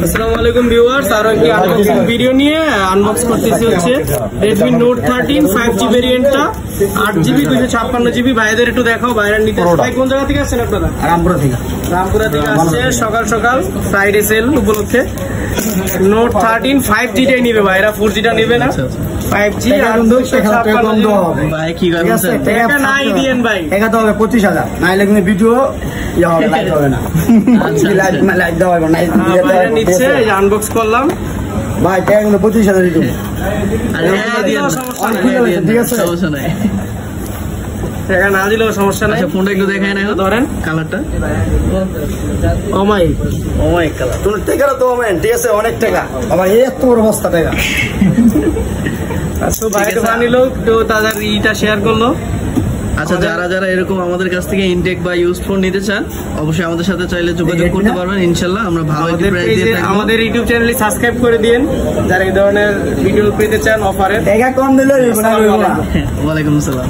আসসালামু আলাইকুম ভিউয়ার্স, আর একটি আনবক্সিং ভিডিও নিয়ে আনবক্স করতেছি হচ্ছে Redmi Note 13 5G ভেরিয়েন্টটা 8GB 256GB। ভাইদের একটু দেখাও, বাইরের নিতে। ভাই কোন জায়গা থেকে আসছেন আপনারা? রামপুরা থেকে আসছে। সকাল সকাল ফ্রাইডে সেল উপলক্ষে Note 13 5G-টাই নিবে ভাইরা, 4G-টা নিবে না। 5G আর 256 ভাই কি টাকা নাই দিয়েন ভাই, টাকা তো হবে 25,000, নাইলে কিন্তু ভিডিও হবে লাইট হবে না। লাইট দেওয়া হবে না, বাইরে নিচ্ছে। এই যে আনবক্স করলাম ভাই, টাকা কিন্তু 25,000 দিতে হবে। ঠিক আছে, সমস্যা নাই, টাকা না দিলেও সমস্যা নাই। ফোনটা একটু দেখায় না, ধরেন কালারটা ওমাই কালার তোমার টাকা তো হবে, ঠিক আছে, অনেক টাকা বাবা, এত বড় বস্তা টাকা। তো ভাই তো বানিলো, তো তাদের ইটা শেয়ার করলো। আচ্ছা, যারা যারা এরকম আমাদের কাছ থেকে ইনটেক বা ইউজ ফোন নিতে চান অবশ্যই আমাদের সাথে চাইলে যোগাযোগ করতে পারবেন। ইনশাআল্লাহ আমরা ভালো একটা প্রাইস দিয়ে থাকবো। আমাদের ইউটিউব চ্যানেলটি সাবস্ক্রাইব করে দিন যারা এই ধরনের ভিডিও পেতে চান অফারে। টাকা কম দিলে আসসালামু আলাইকুম। ওয়ালাইকুম আসসালাম।